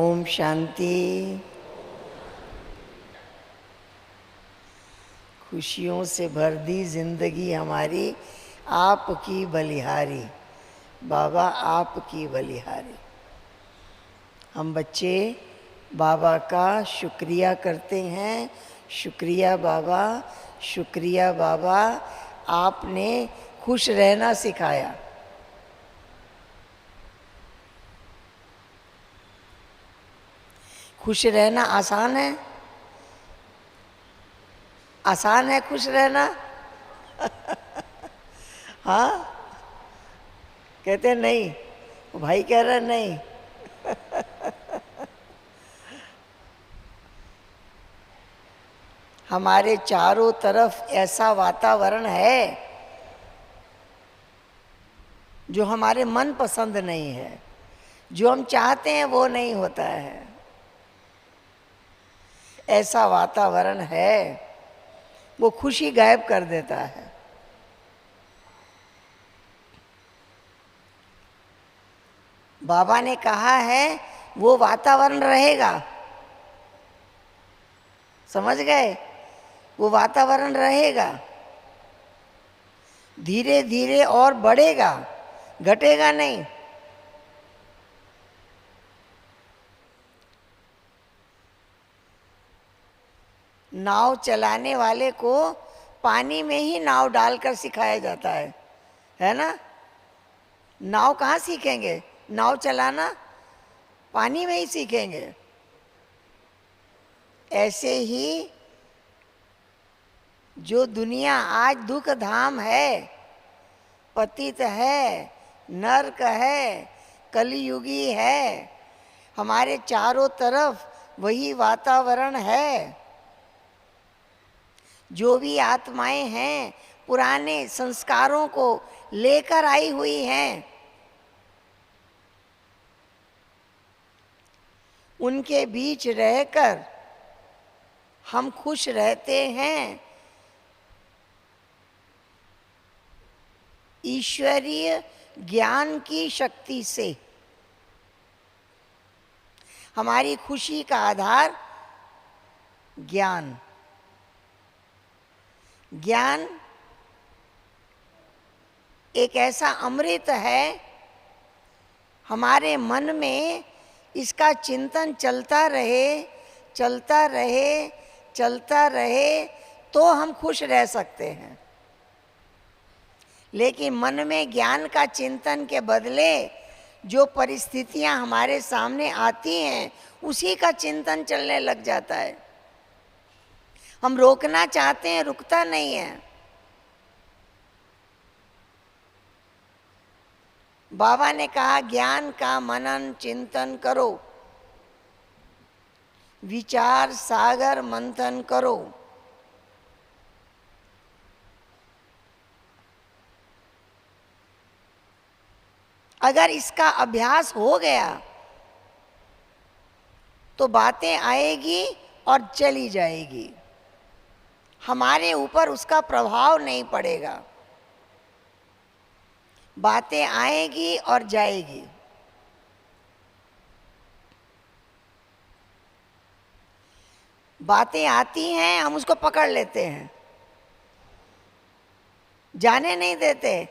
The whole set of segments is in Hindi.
ओम शांति। खुशियों से भर दी जिंदगी हमारी, आपकी बलिहारी बाबा, आपकी बलिहारी। हम बच्चे बाबा का शुक्रिया करते हैं। शुक्रिया बाबा, शुक्रिया बाबा, आपने खुश रहना सिखाया। खुश रहना आसान है? आसान है खुश रहना? हाँ, कहते नहीं, भाई कह रहा नहीं। हमारे चारों तरफ ऐसा वातावरण है जो हमारे मन पसंद नहीं है, जो हम चाहते हैं वो नहीं होता है। ऐसा वातावरण है, वो खुशी गायब कर देता है। बाबा ने कहा है वो वातावरण रहेगा, समझ गए? वो वातावरण रहेगा, धीरे धीरे और बढ़ेगा, घटेगा नहीं। नाव चलाने वाले को पानी में ही नाव डालकर सिखाया जाता है ना? नाव कहाँ सीखेंगे? नाव चलाना पानी में ही सीखेंगे। ऐसे ही जो दुनिया आज दुख धाम है, पतित है, नरक है, कलियुगी है, हमारे चारों तरफ वही वातावरण है। जो भी आत्माएं हैं पुराने संस्कारों को लेकर आई हुई हैं, उनके बीच रहकर हम खुश रहते हैं। ईश्वरीय ज्ञान की शक्ति से हमारी खुशी का आधार ज्ञान। ज्ञान एक ऐसा अमृत है, हमारे मन में इसका चिंतन चलता रहे, चलता रहे, चलता रहे तो हम खुश रह सकते हैं। लेकिन मन में ज्ञान का चिंतन के बदले जो परिस्थितियां हमारे सामने आती हैं उसी का चिंतन चलने लग जाता है। हम रोकना चाहते हैं, रुकता नहीं है। बाबा ने कहा ज्ञान का मनन चिंतन करो, विचार सागर मंथन करो। अगर इसका अभ्यास हो गया तो बातें आएगी और चली जाएगी, हमारे ऊपर उसका प्रभाव नहीं पड़ेगा। बातें आएगी और जाएगी। बातें आती हैं, हम उसको पकड़ लेते हैं, जाने नहीं देते,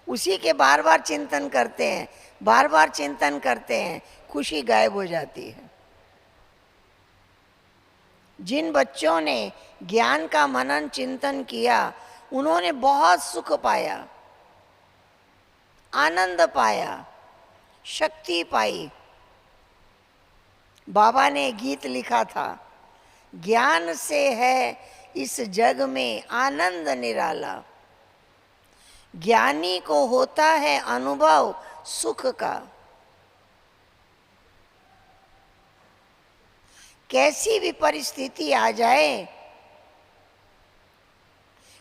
उसी के बार बार चिंतन करते हैं, बार बार चिंतन करते हैं, खुशी गायब हो जाती है। जिन बच्चों ने ज्ञान का मनन चिंतन किया उन्होंने बहुत सुख पाया, आनंद पाया, शक्ति पाई। बाबा ने गीत लिखा था, ज्ञान से है इस जग में आनंद निराला, ज्ञानी को होता है अनुभव सुख का। कैसी भी परिस्थिति आ जाए,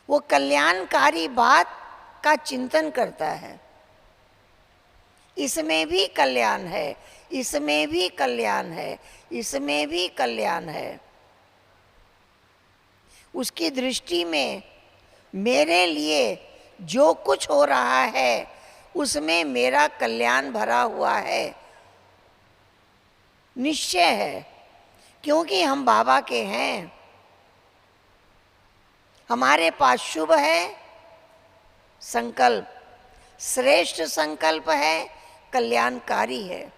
वो कल्याणकारी बात का चिंतन करता है। इसमें भी कल्याण है, इसमें भी कल्याण है, इसमें भी कल्याण है। उसकी दृष्टि में मेरे लिए जो कुछ हो रहा है उसमें मेरा कल्याण भरा हुआ है। निश्चय है, क्योंकि हम बाबा के हैं। हमारे पास शुभ है संकल्प, श्रेष्ठ संकल्प है, कल्याणकारी है।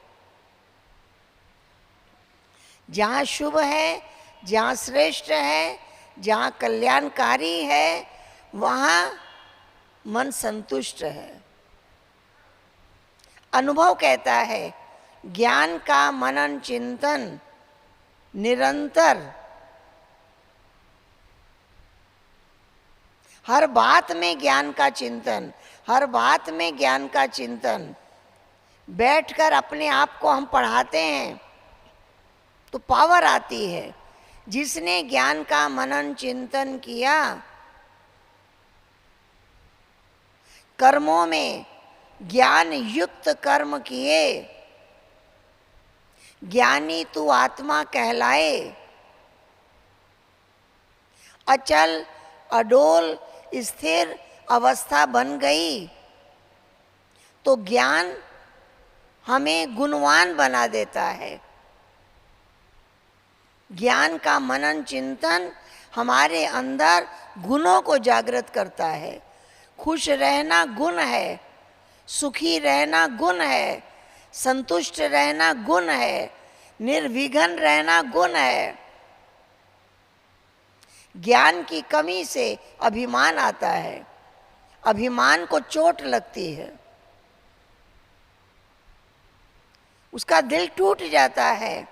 जहाँ शुभ है, जहाँ श्रेष्ठ है, जहाँ कल्याणकारी है, वहाँ मन संतुष्ट है। अनुभव कहता है ज्ञान का मनन चिंतन निरंतर, हर बात में ज्ञान का चिंतन, हर बात में ज्ञान का चिंतन। बैठकर अपने आप को हम पढ़ाते हैं तो पावर आती है। जिसने ज्ञान का मनन चिंतन किया, कर्मों में ज्ञान युक्त कर्म किए, ज्ञानी तू आत्मा कहलाए। अचल अडोल स्थिर अवस्था बन गई तो ज्ञान हमें गुणवान बना देता है। ज्ञान का मनन चिंतन हमारे अंदर गुणों को जागृत करता है। खुश रहना गुण है, सुखी रहना गुण है, संतुष्ट रहना गुण है, निर्विघ्न रहना गुण है। ज्ञान की कमी से अभिमान आता है, अभिमान को चोट लगती है, उसका दिल टूट जाता है।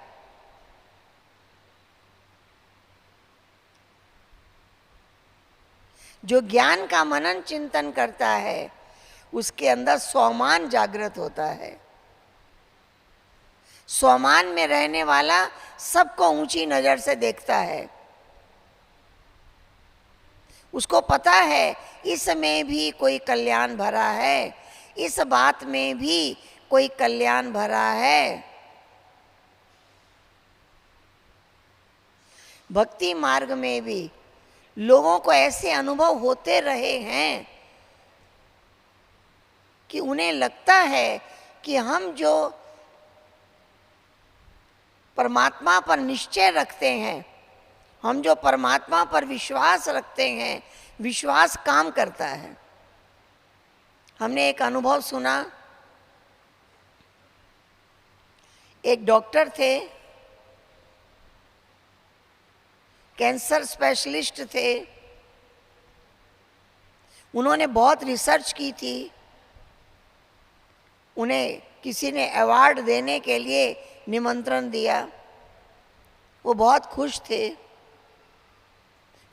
जो ज्ञान का मनन चिंतन करता है उसके अंदर स्वामान जागृत होता है। स्वामान में रहने वाला सबको ऊंची नजर से देखता है। उसको पता है इसमें भी कोई कल्याण भरा है, इस बात में भी कोई कल्याण भरा है। भक्ति मार्ग में भी लोगों को ऐसे अनुभव होते रहे हैं कि उन्हें लगता है कि हम जो परमात्मा पर निश्चय रखते हैं, हम जो परमात्मा पर विश्वास रखते हैं, विश्वास काम करता है। हमने एक अनुभव सुना, एक डॉक्टर थे, कैंसर स्पेशलिस्ट थे। उन्होंने बहुत रिसर्च की थी। उन्हें किसी ने अवार्ड देने के लिए निमंत्रण दिया। वो बहुत खुश थे।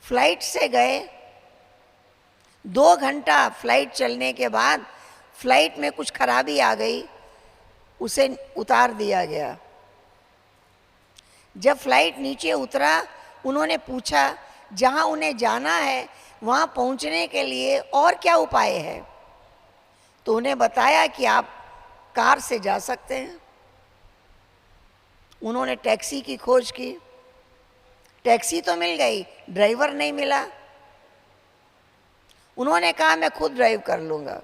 फ्लाइट से गए। 2 घंटा फ्लाइट चलने के बाद फ्लाइट में कुछ खराबी आ गई, उसे उतार दिया गया। जब फ्लाइट नीचे उतरा, उन्होंने पूछा जहाँ उन्हें जाना है वहाँ पहुँचने के लिए और क्या उपाय है। तो उन्हें बताया कि आप कार से जा सकते हैं। उन्होंने टैक्सी की खोज की। टैक्सी तो मिल गई, ड्राइवर नहीं मिला। उन्होंने कहा मैं खुद ड्राइव कर लूँगा।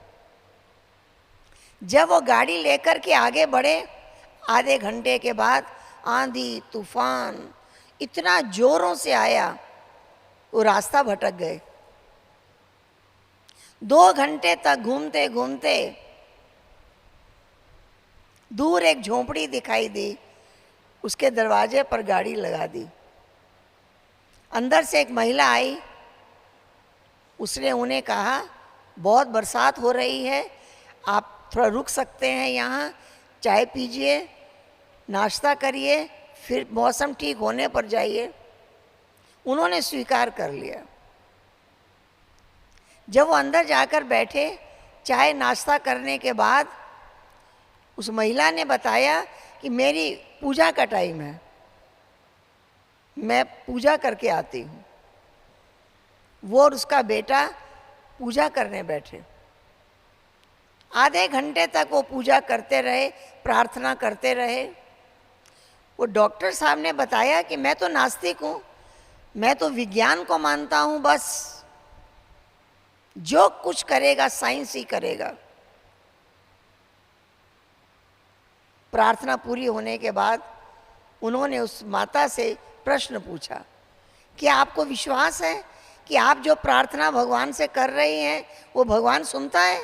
जब वो गाड़ी लेकर के आगे बढ़े, आधे घंटे के बाद आंधी तूफान इतना जोरों से आया, वो रास्ता भटक गए। 2 घंटे तक घूमते घूमते दूर एक झोंपड़ी दिखाई दी, उसके दरवाजे पर गाड़ी लगा दी। अंदर से एक महिला आई। उसने उन्हें कहा बहुत बरसात हो रही है, आप थोड़ा रुक सकते हैं यहाँ, चाय पीजिए, नाश्ता करिए, फिर मौसम ठीक होने पर जाइए। उन्होंने स्वीकार कर लिया। जब वो अंदर जाकर बैठे, चाय नाश्ता करने के बाद उस महिला ने बताया कि मेरी पूजा का टाइम है, मैं पूजा करके आती हूँ। वो और उसका बेटा पूजा करने बैठे। आधे घंटे तक वो पूजा करते रहे, प्रार्थना करते रहे। वो डॉक्टर साहब ने बताया कि मैं तो नास्तिक हूँ, मैं तो विज्ञान को मानता हूँ, बस जो कुछ करेगा साइंस ही करेगा। प्रार्थना पूरी होने के बाद उन्होंने उस माता से प्रश्न पूछा कि आपको विश्वास है कि आप जो प्रार्थना भगवान से कर रही हैं वो भगवान सुनता है?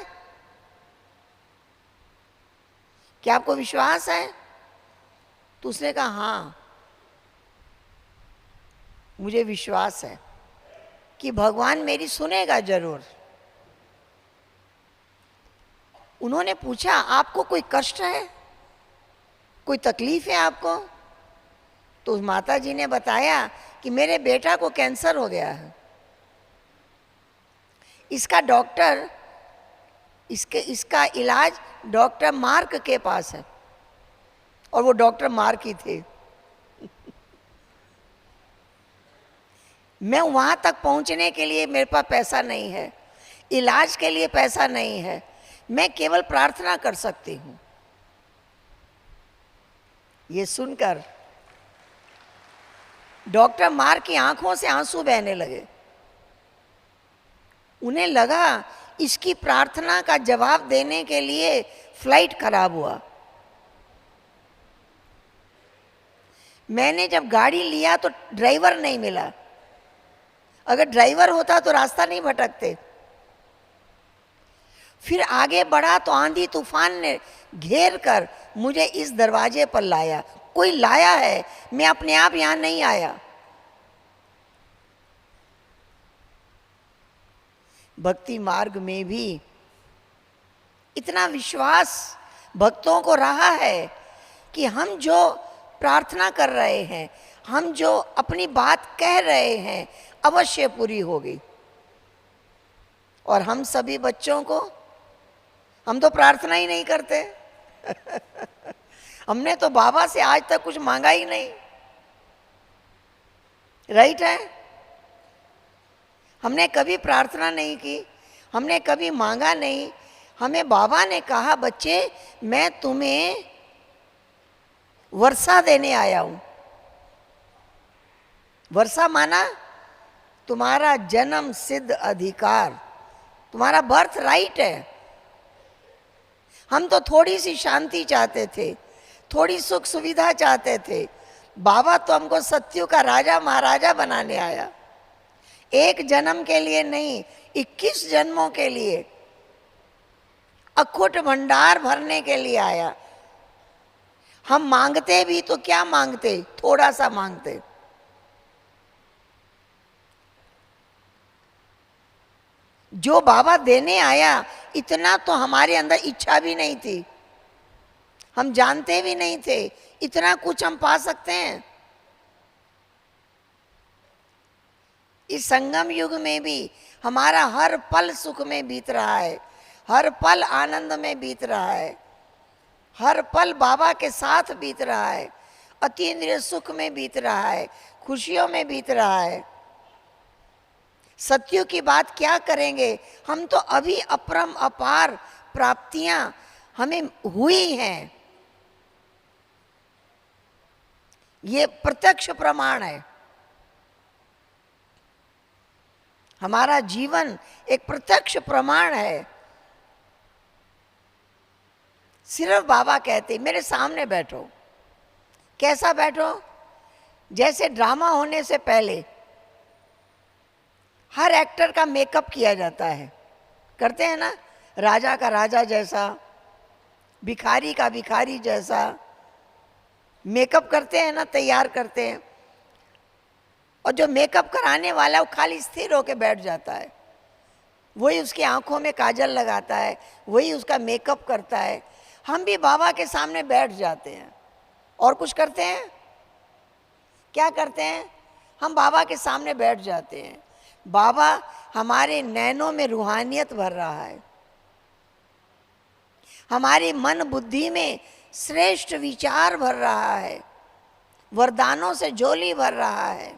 क्या आपको विश्वास है? तो उसने कहा हाँ, मुझे विश्वास है कि भगवान मेरी सुनेगा जरूर। उन्होंने पूछा आपको कोई कष्ट है, कोई तकलीफ है आपको? तो उस माता जी ने बताया कि मेरे बेटा को कैंसर हो गया है, इसका डॉक्टर इसका इलाज डॉक्टर मार्क के पास है, और वो डॉक्टर मार्क ही थे। मैं वहां तक पहुंचने के लिए मेरे पास पैसा नहीं है, इलाज के लिए पैसा नहीं है, मैं केवल प्रार्थना कर सकती हूं। ये सुनकर डॉक्टर मार्क की आंखों से आंसू बहने लगे। उन्हें लगा इसकी प्रार्थना का जवाब देने के लिए फ्लाइट खराब हुआ। मैंने जब गाड़ी लिया तो ड्राइवर नहीं मिला, अगर ड्राइवर होता तो रास्ता नहीं भटकते। फिर आगे बढ़ा तो आंधी तूफान ने घेर कर मुझे इस दरवाजे पर लाया। कोई लाया है, मैं अपने आप यहां नहीं आया। भक्ति मार्ग में भी इतना विश्वास भक्तों को रहा है कि हम जो प्रार्थना कर रहे हैं, हम जो अपनी बात कह रहे हैं, अवश्य पूरी होगी। और हम सभी बच्चों को, हम तो प्रार्थना ही नहीं करते। हमने तो बाबा से आज तक कुछ मांगा ही नहीं, राइट है? हमने कभी प्रार्थना नहीं की, हमने कभी मांगा नहीं। हमें बाबा ने कहा बच्चे मैं तुम्हें वर्षा देने आया हूं। वर्षा माना तुम्हारा जन्म सिद्ध अधिकार, तुम्हारा बर्थ राइट है। हम तो थोड़ी सी शांति चाहते थे, थोड़ी सुख सुविधा चाहते थे। बाबा तो हमको सत्युग का राजा महाराजा बनाने आया। एक जन्म के लिए नहीं, 21 जन्मों के लिए अखुट भंडार भरने के लिए आया। हम मांगते भी तो क्या मांगते, थोड़ा सा मांगते। जो बाबा देने आया इतना तो हमारे अंदर इच्छा भी नहीं थी, हम जानते भी नहीं थे इतना कुछ हम पा सकते हैं। इस संगम युग में भी हमारा हर पल सुख में बीत रहा है, हर पल आनंद में बीत रहा है, हर पल बाबा के साथ बीत रहा है, अतीन्द्रिय सुख में बीत रहा है, खुशियों में बीत रहा है। सत्य की बात क्या करेंगे, हम तो अभी अपरम अपार प्राप्तियां हमें हुई हैं। ये प्रत्यक्ष प्रमाण है। हमारा जीवन एक प्रत्यक्ष प्रमाण है। सिर्फ बाबा कहते मेरे सामने बैठो। कैसा बैठो? जैसे ड्रामा होने से पहले हर एक्टर का मेकअप किया जाता है, करते हैं ना, राजा का राजा जैसा, भिखारी का भिखारी जैसा मेकअप करते हैं ना, तैयार करते हैं। और जो मेकअप कराने वाला है वो खाली स्थिर होकर बैठ जाता है, वही उसकी आंखों में काजल लगाता है, वही उसका मेकअप करता है। हम भी बाबा के सामने बैठ जाते हैं और कुछ करते हैं? क्या करते हैं? हम बाबा के सामने बैठ जाते हैं। बाबा हमारे नैनों में रूहानियत भर रहा है, हमारी मन बुद्धि में श्रेष्ठ विचार भर रहा है, वरदानों से झोली भर रहा है।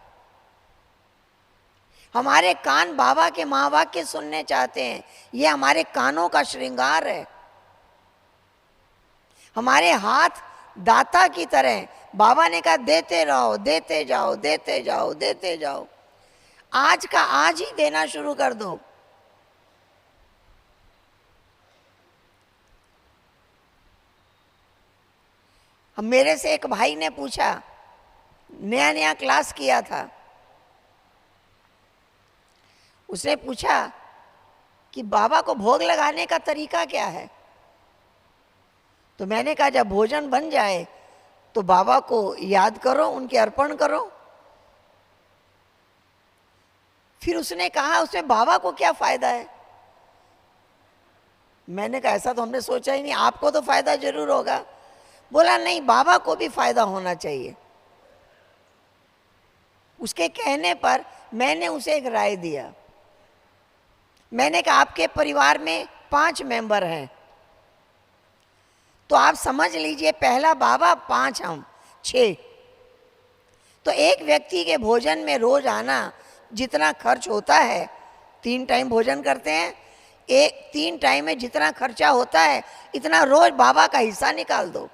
हमारे कान बाबा के महावाक्य सुनने चाहते हैं, ये हमारे कानों का श्रृंगार है। हमारे हाथ दाता की तरह, बाबा ने कहा देते रहो, देते जाओ, देते जाओ, देते जाओ। आज का आज ही देना शुरू कर दो। मेरे से एक भाई ने पूछा नया नया क्लास किया था। उसने पूछा कि बाबा को भोग लगाने का तरीका क्या है। तो मैंने कहा जब भोजन बन जाए तो बाबा को याद करो, उनके अर्पण करो। फिर उसने कहा उसमें बाबा को क्या फायदा है। मैंने कहा ऐसा तो हमने सोचा ही नहीं, आपको तो फायदा जरूर होगा। बोला नहीं, बाबा को भी फायदा होना चाहिए। उसके कहने पर मैंने उसे एक राय दिया। मैंने कहा आपके परिवार में 5 मेंबर हैं, तो आप समझ लीजिए पहला बाबा, 5 हम, 6। तो एक व्यक्ति के भोजन में रोज आना जितना खर्च होता है, 3 टाइम भोजन करते हैं, 3 टाइम में जितना खर्चा होता है इतना रोज बाबा का हिस्सा निकाल दो।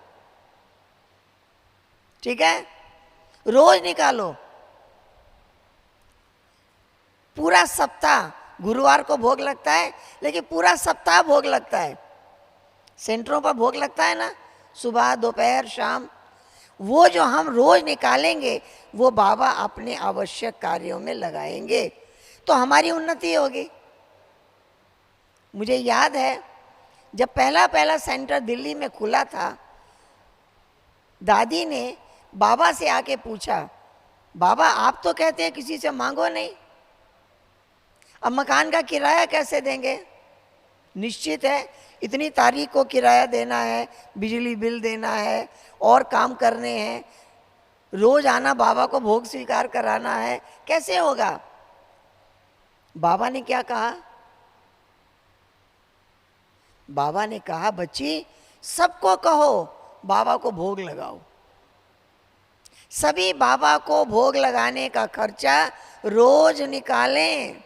ठीक है, रोज निकालो। पूरा सप्ताह, गुरुवार को भोग लगता है लेकिन पूरा सप्ताह भोग लगता है। सेंटरों पर भोग लगता है ना, सुबह, दोपहर, शाम। वो जो हम रोज निकालेंगे वो बाबा अपने आवश्यक कार्यों में लगाएंगे, तो हमारी उन्नति होगी। मुझे याद है जब पहला पहला सेंटर दिल्ली में खुला था, दादी ने बाबा से आके पूछा, बाबा आप तो कहते हैं किसी से मांगो नहीं, अब मकान का किराया कैसे देंगे। निश्चित है इतनी तारीख को किराया देना है, बिजली बिल देना है और काम करने हैं, रोज आना बाबा को भोग स्वीकार कराना है, कैसे होगा। बाबा ने क्या कहा, बाबा ने कहा बच्ची सबको कहो बाबा को भोग लगाओ। सभी बाबा को भोग लगाने का खर्चा रोज निकालें,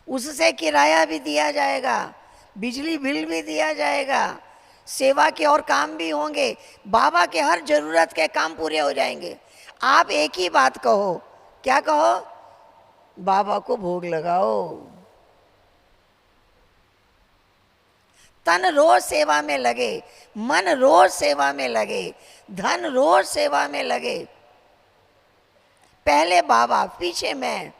उससे किराया भी दिया जाएगा, बिजली बिल भी दिया जाएगा, सेवा के और काम भी होंगे, बाबा के हर जरूरत के काम पूरे हो जाएंगे। आप एक ही बात कहो, क्या कहो, बाबा को भोग लगाओ। तन रोज सेवा में लगे, मन रोज सेवा में लगे, धन रोज सेवा में लगे। पहले बाबा पीछे मैं,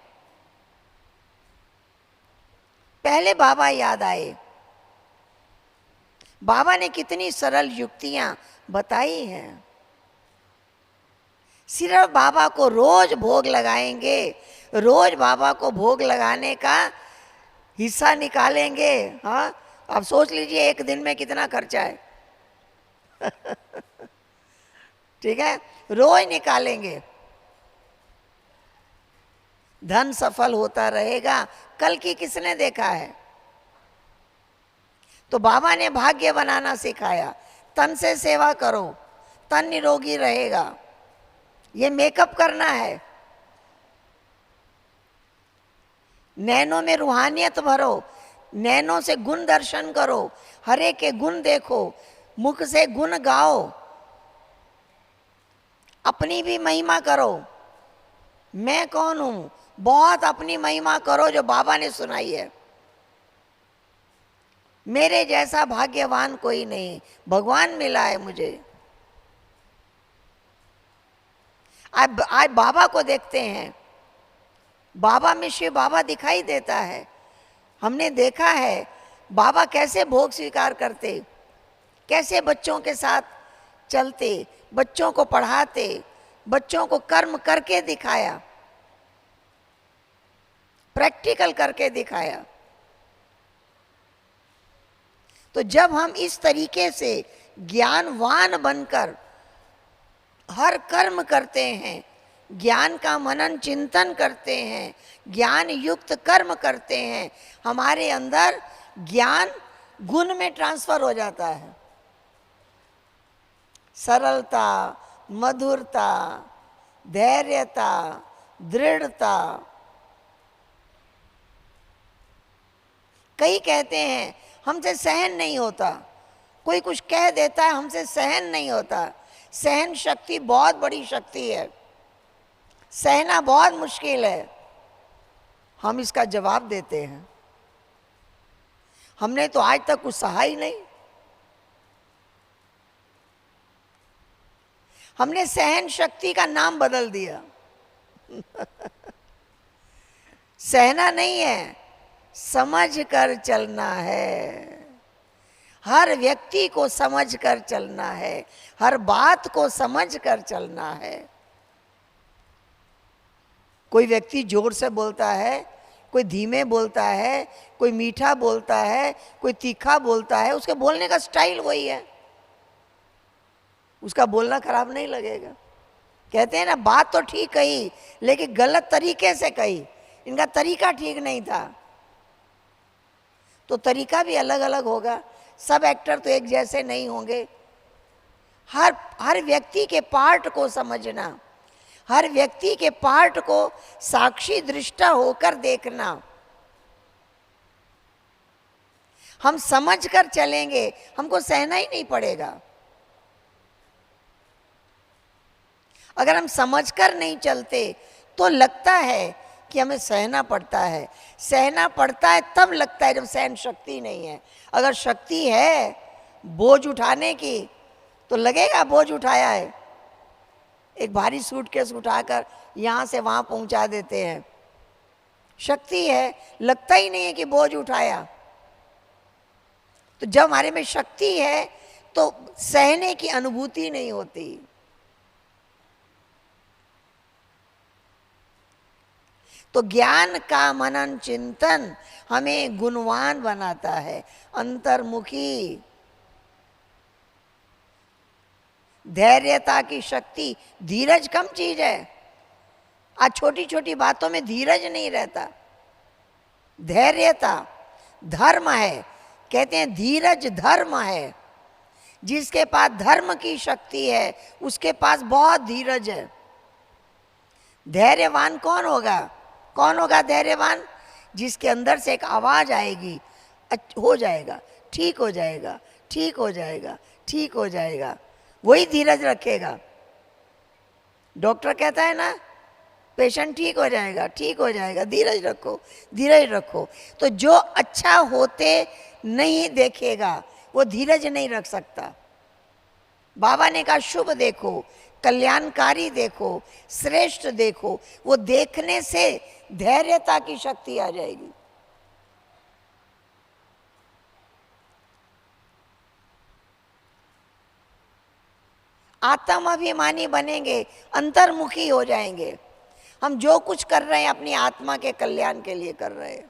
पहले बाबा याद आए। बाबा ने कितनी सरल युक्तियां बताई हैं। सिर्फ बाबा को रोज भोग लगाएंगे, रोज बाबा को भोग लगाने का हिस्सा निकालेंगे। हाँ, आप सोच लीजिए एक दिन में कितना खर्चा है। ठीक है, रोज निकालेंगे, धन सफल होता रहेगा। कल की किसने देखा है। तो बाबा ने भाग्य बनाना सिखाया, तन से सेवा करो, तन निरोगी रहेगा। ये मेकअप करना है, नैनों में रूहानियत भरो, नैनों से गुण दर्शन करो, हरे के गुण देखो, मुख से गुण गाओ, अपनी भी महिमा करो। मैं कौन हूं, बहुत अपनी महिमा करो जो बाबा ने सुनाई है। मेरे जैसा भाग्यवान कोई नहीं, भगवान मिला है मुझे। आज बाबा को देखते हैं, बाबा में शिव बाबा दिखाई देता है। हमने देखा है बाबा कैसे भोग स्वीकार करते, कैसे बच्चों के साथ चलते, बच्चों को पढ़ाते, बच्चों को कर्म करके दिखाया, प्रैक्टिकल करके दिखाया। तो जब हम इस तरीके से ज्ञानवान बनकर हर कर्म करते हैं, ज्ञान का मनन चिंतन करते हैं, ज्ञान युक्त कर्म करते हैं, हमारे अंदर ज्ञान गुण में ट्रांसफर हो जाता है। सरलता, मधुरता, धैर्यता, दृढ़ता। कई कहते हैं हमसे सहन नहीं होता, कोई कुछ कह देता है हमसे सहन नहीं होता। सहन शक्ति बहुत बड़ी शक्ति है, सहना बहुत मुश्किल है। हम इसका जवाब देते हैं, हमने तो आज तक कुछ सहा ही नहीं। हमने सहन शक्ति का नाम बदल दिया। सहना नहीं है, समझ कर चलना है। हर व्यक्ति को समझ कर चलना है, हर बात को समझ कर चलना है। कोई व्यक्ति जोर से बोलता है, कोई धीमे बोलता है, कोई मीठा बोलता है, कोई तीखा बोलता है, उसके बोलने का स्टाइल वही है, उसका बोलना खराब नहीं लगेगा। कहते हैं ना, बात तो ठीक कही लेकिन गलत तरीके से कही, इनका तरीका ठीक नहीं था। तो तरीका भी अलग अलग होगा, सब एक्टर तो एक जैसे नहीं होंगे। हर व्यक्ति के पार्ट को समझना, हर व्यक्ति के पार्ट को साक्षी दृष्टा होकर देखना। हम समझ कर चलेंगे, हमको सहना ही नहीं पड़ेगा। अगर हम समझकर नहीं चलते तो लगता है कि हमें सहना पड़ता है। सहना पड़ता है तब लगता है जब सहन शक्ति नहीं है। अगर शक्ति है बोझ उठाने की तो लगेगा बोझ उठाया है। एक भारी सूटकेस उठाकर यहाँ से वहाँ पहुँचा देते हैं, शक्ति है, लगता ही नहीं है कि बोझ उठाया। तो जब हमारे में शक्ति है तो सहने की अनुभूति नहीं होती। तो ज्ञान का मनन चिंतन हमें गुणवान बनाता है, अंतर्मुखी। धैर्यता की शक्ति, धीरज कम चीज है। आज छोटी छोटी बातों में धीरज नहीं रहता। धैर्यता धर्म है, कहते हैं धीरज धर्म है। जिसके पास धर्म की शक्ति है उसके पास बहुत धीरज है। धैर्यवान कौन होगा? कौन होगा धैर्यवान? जिसके अंदर से एक आवाज आएगी, हो जाएगा, ठीक हो जाएगा, ठीक हो जाएगा, ठीक हो जाएगा, वही धीरज रखेगा। डॉक्टर कहता है ना, पेशेंट ठीक हो जाएगा, ठीक हो जाएगा, धीरज रखो, धीरज रखो। तो जो अच्छा होते नहीं देखेगा वो धीरज नहीं रख सकता। बाबा ने कहा शुभ देखो, कल्याणकारी देखो, श्रेष्ठ देखो। वो देखने से धैर्यता की शक्ति आ जाएगी। आत्माभिमानी बनेंगे, अंतर्मुखी हो जाएंगे। हम जो कुछ कर रहे हैं अपनी आत्मा के कल्याण के लिए कर रहे हैं।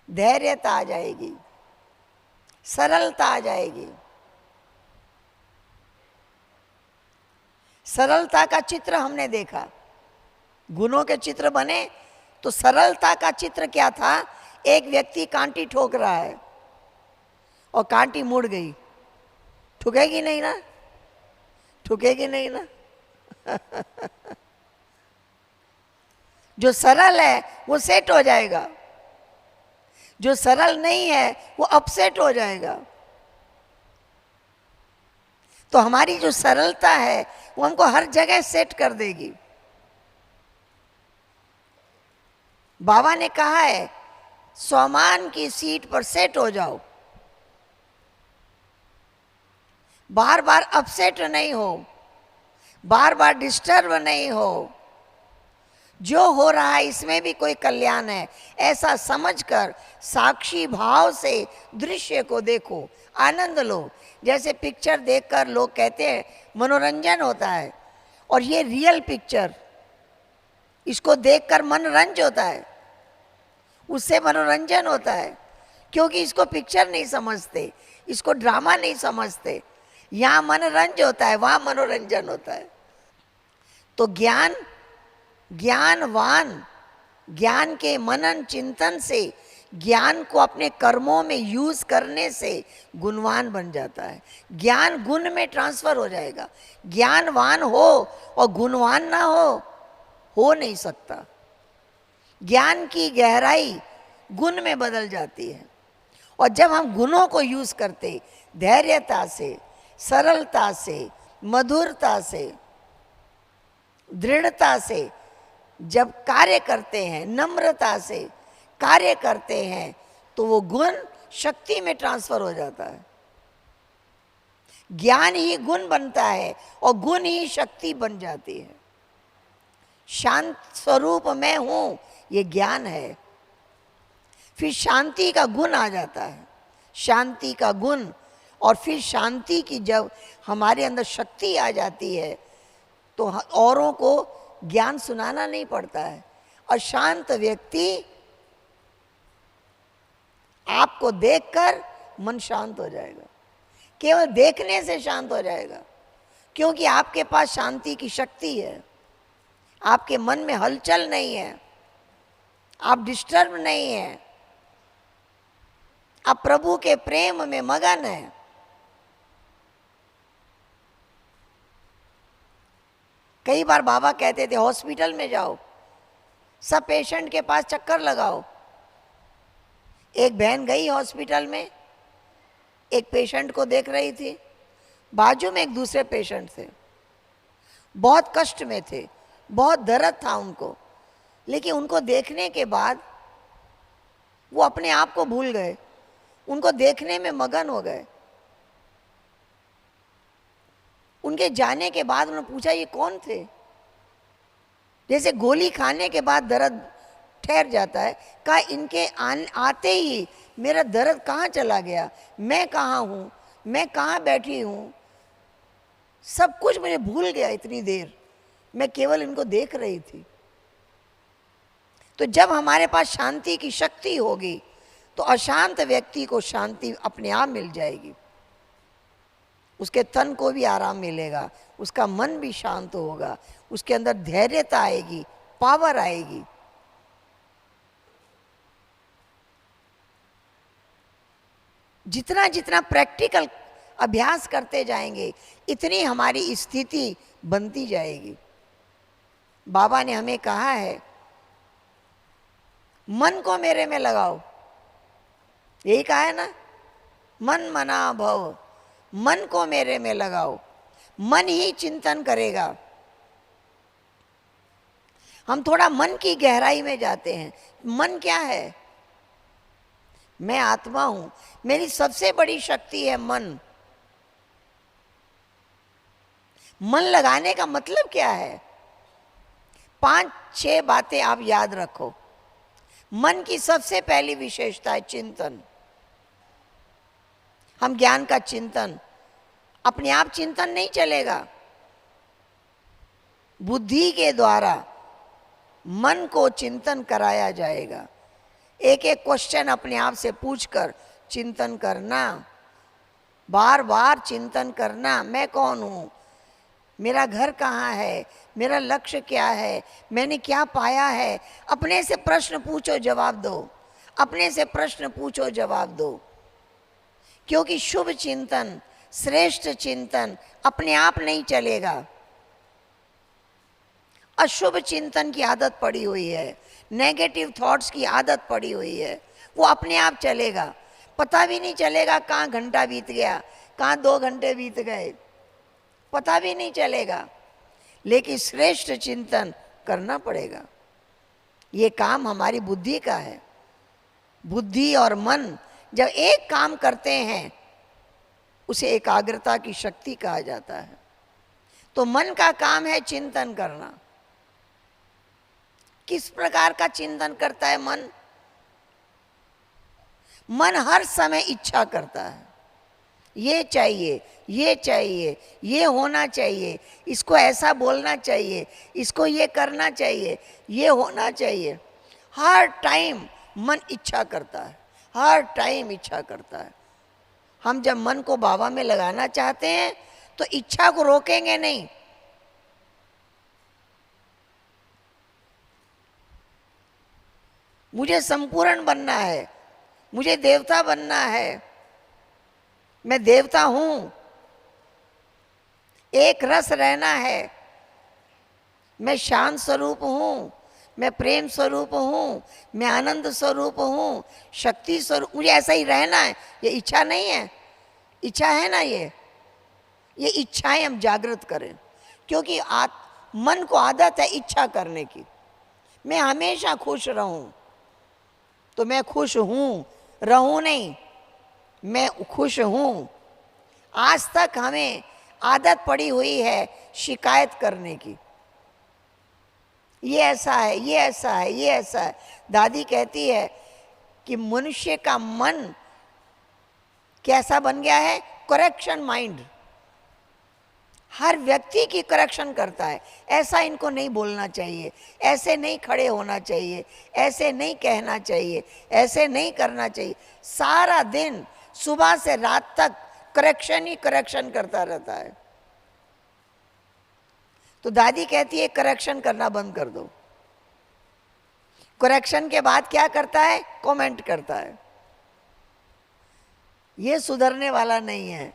धैर्यता आ जाएगी, सरलता आ जाएगी। सरलता का चित्र हमने देखा, गुणों के चित्र बने तो सरलता का चित्र क्या था? एक व्यक्ति कांटी ठोक रहा है और कांटी मुड़ गई, ठुकेगी नहीं ना? ठुकेगी नहीं ना? जो सरल है वो सेट हो जाएगा, जो सरल नहीं है वो अपसेट हो जाएगा। तो हमारी जो सरलता है वो हमको हर जगह सेट कर देगी। बाबा ने कहा है स्वमान की सीट पर सेट हो जाओ, बार बार अपसेट नहीं हो, बार बार डिस्टर्ब नहीं हो। जो हो रहा है इसमें भी कोई कल्याण है ऐसा समझकर साक्षी भाव से दृश्य को देखो, आनंद लो। जैसे पिक्चर देखकर लोग कहते हैं मनोरंजन होता है, और ये रियल पिक्चर, इसको देखकर मनोरंजन होता है, उससे मनोरंजन होता है। क्योंकि इसको पिक्चर नहीं समझते, इसको ड्रामा नहीं समझते। यहाँ मनोरंजन होता है, वहाँ मनोरंजन होता है। तो ज्ञानवान ज्ञान के मनन चिंतन से, ज्ञान को अपने कर्मों में यूज करने से गुणवान बन जाता है। ज्ञान गुण में ट्रांसफर हो जाएगा। ज्ञानवान हो और गुणवान ना हो नहीं सकता। ज्ञान की गहराई गुण में बदल जाती है। और जब हम गुणों को यूज करते, धैर्यता से, सरलता से, मधुरता से, दृढ़ता से जब कार्य करते हैं, नम्रता से कार्य करते हैं, तो वो गुण शक्ति में ट्रांसफर हो जाता है। ज्ञान ही गुण बनता है और गुण ही शक्ति बन जाती है। शांत स्वरूप मैं हूं, ये ज्ञान है। फिर शांति का गुण आ जाता है, शांति का गुण। और फिर शांति की जब हमारे अंदर शक्ति आ जाती है तो औरों को ज्ञान सुनाना नहीं पड़ता है। और शांत व्यक्ति आपको देखकर मन शांत हो जाएगा, केवल देखने से शांत हो जाएगा, क्योंकि आपके पास शांति की शक्ति है। आपके मन में हलचल नहीं है, आप डिस्टर्ब नहीं है, आप प्रभु के प्रेम में मगन है। कई बार बाबा कहते थे हॉस्पिटल में जाओ, सब पेशेंट के पास चक्कर लगाओ। एक बहन गई हॉस्पिटल में, एक पेशेंट को देख रही थी, बाजू में एक दूसरे पेशेंट थे, बहुत कष्ट में थे, बहुत दर्द था उनको, लेकिन उनको देखने के बाद वो अपने आप को भूल गए, उनको देखने में मगन हो गए। उनके जाने के बाद उन्होंने पूछा ये कौन थे? जैसे गोली खाने के बाद दर्द ठहर जाता है, कहा इनके आते ही मेरा दर्द कहाँ चला गया, मैं कहाँ हूँ, मैं कहाँ बैठी हूँ, सब कुछ मुझे भूल गया। इतनी देर मैं केवल इनको देख रही थी। तो जब हमारे पास शांति की शक्ति होगी तो अशांत व्यक्ति को शांति अपने आप मिल जाएगी, उसके तन को भी आराम मिलेगा, उसका मन भी शांत होगा, उसके अंदर धैर्यता आएगी, पावर आएगी। जितना जितना प्रैक्टिकल अभ्यास करते जाएंगे इतनी हमारी स्थिति बनती जाएगी। बाबा ने हमें कहा है मन को मेरे में लगाओ, यही कहा है ना, मन मना भव, मन को मेरे में लगाओ, मन ही चिंतन करेगा। हम थोड़ा मन की गहराई में जाते हैं। मन क्या है? मैं आत्मा हूं, मेरी सबसे बड़ी शक्ति है मन। मन लगाने का मतलब क्या है? 5-6 बातें आप याद रखो। मन की सबसे पहली विशेषता है चिंतन। हम ज्ञान का चिंतन, अपने आप चिंतन नहीं चलेगा, बुद्धि के द्वारा मन को चिंतन कराया जाएगा। एक एक क्वेश्चन अपने आप से पूछकर चिंतन करना, बार बार चिंतन करना। मैं कौन हूँ, मेरा घर कहाँ है, मेरा लक्ष्य क्या है, मैंने क्या पाया है। अपने से प्रश्न पूछो, जवाब दो, अपने से प्रश्न पूछो, जवाब दो। क्योंकि शुभ चिंतन, श्रेष्ठ चिंतन अपने आप नहीं चलेगा। अशुभ चिंतन की आदत पड़ी हुई है, नेगेटिव थॉट्स की आदत पड़ी हुई है, वो अपने आप चलेगा, पता भी नहीं चलेगा कहाँ घंटा बीत गया, कहाँ 2 घंटे बीत गए, पता भी नहीं चलेगा। लेकिन श्रेष्ठ चिंतन करना पड़ेगा। ये काम हमारी बुद्धि का है। बुद्धि और मन जब एक काम करते हैं उसे एकाग्रता की शक्ति कहा जाता है। तो मन का काम है चिंतन करना। किस प्रकार का चिंतन करता है मन? मन हर समय इच्छा करता है, ये चाहिए, ये चाहिए, ये होना चाहिए, इसको ऐसा बोलना चाहिए, इसको ये करना चाहिए, ये होना चाहिए। हर टाइम मन इच्छा करता है, हर टाइम इच्छा करता है। हम जब मन को बाबा में लगाना चाहते हैं तो इच्छा को रोकेंगे नहीं। मुझे संपूर्ण बनना है, मुझे देवता बनना है, मैं देवता हूं, एक रस रहना है, मैं शांत स्वरूप हूं, मैं प्रेम स्वरूप हूं, मैं आनंद स्वरूप हूं, शक्ति स्वरूप, मुझे ऐसा ही रहना है। ये इच्छा नहीं है, इच्छा है ना, ये इच्छाएं हम जागृत करें। क्योंकि मन को आदत है इच्छा करने की। मैं हमेशा खुश रहूं, तो मैं खुश हूं, रहूं नहीं, मैं खुश हूं। आज तक हमें आदत पड़ी हुई है शिकायत करने की, ये ऐसा है, ये ऐसा है, ये ऐसा है। दादी कहती है कि मनुष्य का मन कैसा बन गया है? Correction mind. हर व्यक्ति की करेक्शन करता है, ऐसा इनको नहीं बोलना चाहिए, ऐसे नहीं खड़े होना चाहिए, ऐसे नहीं कहना चाहिए, ऐसे नहीं करना चाहिए। सारा दिन सुबह से रात तक करेक्शन ही करेक्शन करता रहता है। तो दादी कहती है करेक्शन करना बंद कर दो। करेक्शन के बाद क्या करता है? कमेंट करता है। ये सुधरने वाला नहीं है,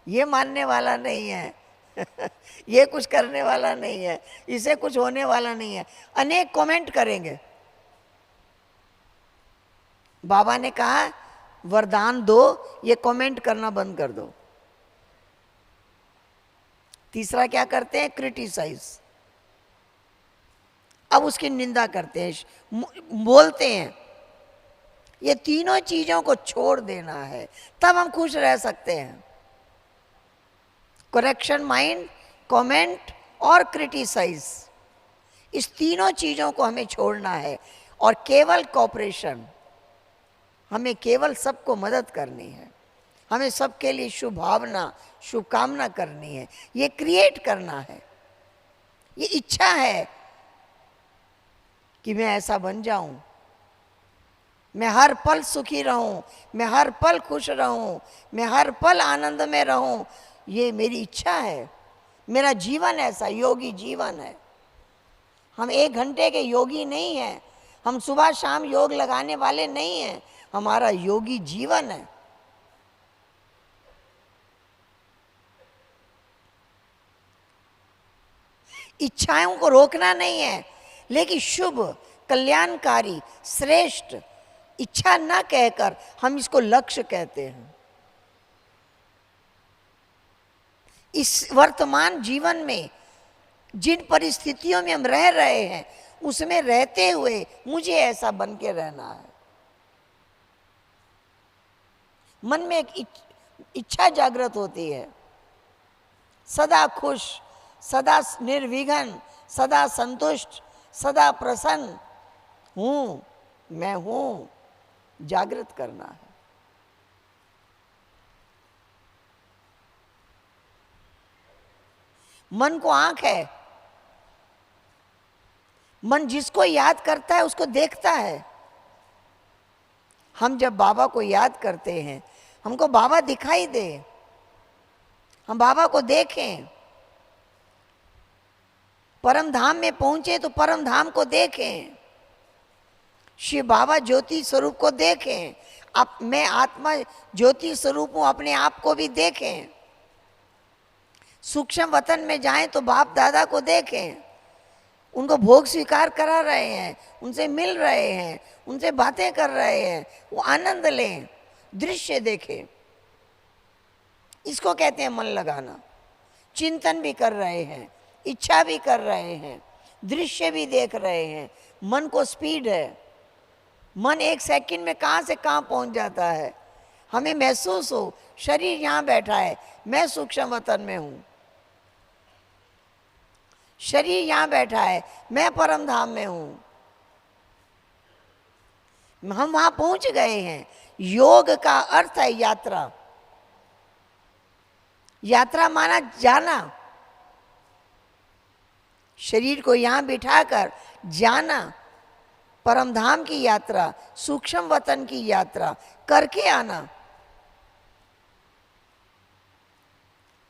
ये मानने वाला नहीं है ये कुछ करने वाला नहीं है, इसे कुछ होने वाला नहीं है, अनेक कमेंट करेंगे। बाबा ने कहा वरदान दो, ये कमेंट करना बंद कर दो। तीसरा क्या करते हैं? क्रिटिसाइज। अब उसकी निंदा करते हैं, बोलते हैं। ये तीनों चीजों को छोड़ देना है, तब हम खुश रह सकते हैं। करेक्शन माइंड, कमेंट और क्रिटिसाइज, इस तीनों चीजों को हमें छोड़ना है और केवल कोऑपरेशन। हमें केवल सबको मदद करनी है, हमें सबके लिए शुभ भावना, शुभकामना करनी है, ये क्रिएट करना है। ये इच्छा है कि मैं ऐसा बन जाऊं, मैं हर पल सुखी रहूं, मैं हर पल खुश रहूं, मैं हर पल आनंद में रहूं, ये मेरी इच्छा है। मेरा जीवन ऐसा योगी जीवन है। हम 1 घंटे के योगी नहीं हैं, हम सुबह शाम योग लगाने वाले नहीं हैं, हमारा योगी जीवन है। इच्छाओं को रोकना नहीं है, लेकिन शुभ, कल्याणकारी, श्रेष्ठ इच्छा ना कहकर हम इसको लक्ष्य कहते हैं। इस वर्तमान जीवन में जिन परिस्थितियों में हम रह रहे हैं, उसमें रहते हुए मुझे ऐसा बन के रहना है। मन में एक इच्छा जागृत होती है, सदा खुश, सदा निर्विघ्न, सदा संतुष्ट, सदा प्रसन्न हूं, मैं हूं, जागृत करना है। मन को आंख है, मन जिसको याद करता है उसको देखता है। हम जब बाबा को याद करते हैं, हमको बाबा दिखाई दे, हम बाबा को देखें। परम धाम में पहुंचे तो परम धाम को देखें, शिव बाबा ज्योति स्वरूप को देखें। अब मैं आत्मा ज्योति स्वरूप हूं, अपने आप को भी देखें। सूक्ष्म वतन में जाएं तो बाप दादा को देखें, उनको भोग स्वीकार करा रहे हैं, उनसे मिल रहे हैं, उनसे बातें कर रहे हैं, वो आनंद लें, दृश्य देखें। इसको कहते हैं मन लगाना। चिंतन भी कर रहे हैं, इच्छा भी कर रहे हैं, दृश्य भी देख रहे हैं। मन को स्पीड है, मन 1 सेकंड में कहाँ से कहाँ पहुँच जाता है। हमें महसूस हो शरीर यहाँ बैठा है, मैं सूक्ष्म वतन में हूँ, शरीर यहाँ बैठा है, मैं परम धाम में हूँ, हम वहाँ पहुँच गए हैं। योग का अर्थ है यात्रा। यात्रा माना जाना, शरीर को यहाँ बिठाकर जाना, परम धाम की यात्रा, सूक्ष्म वतन की यात्रा करके आना।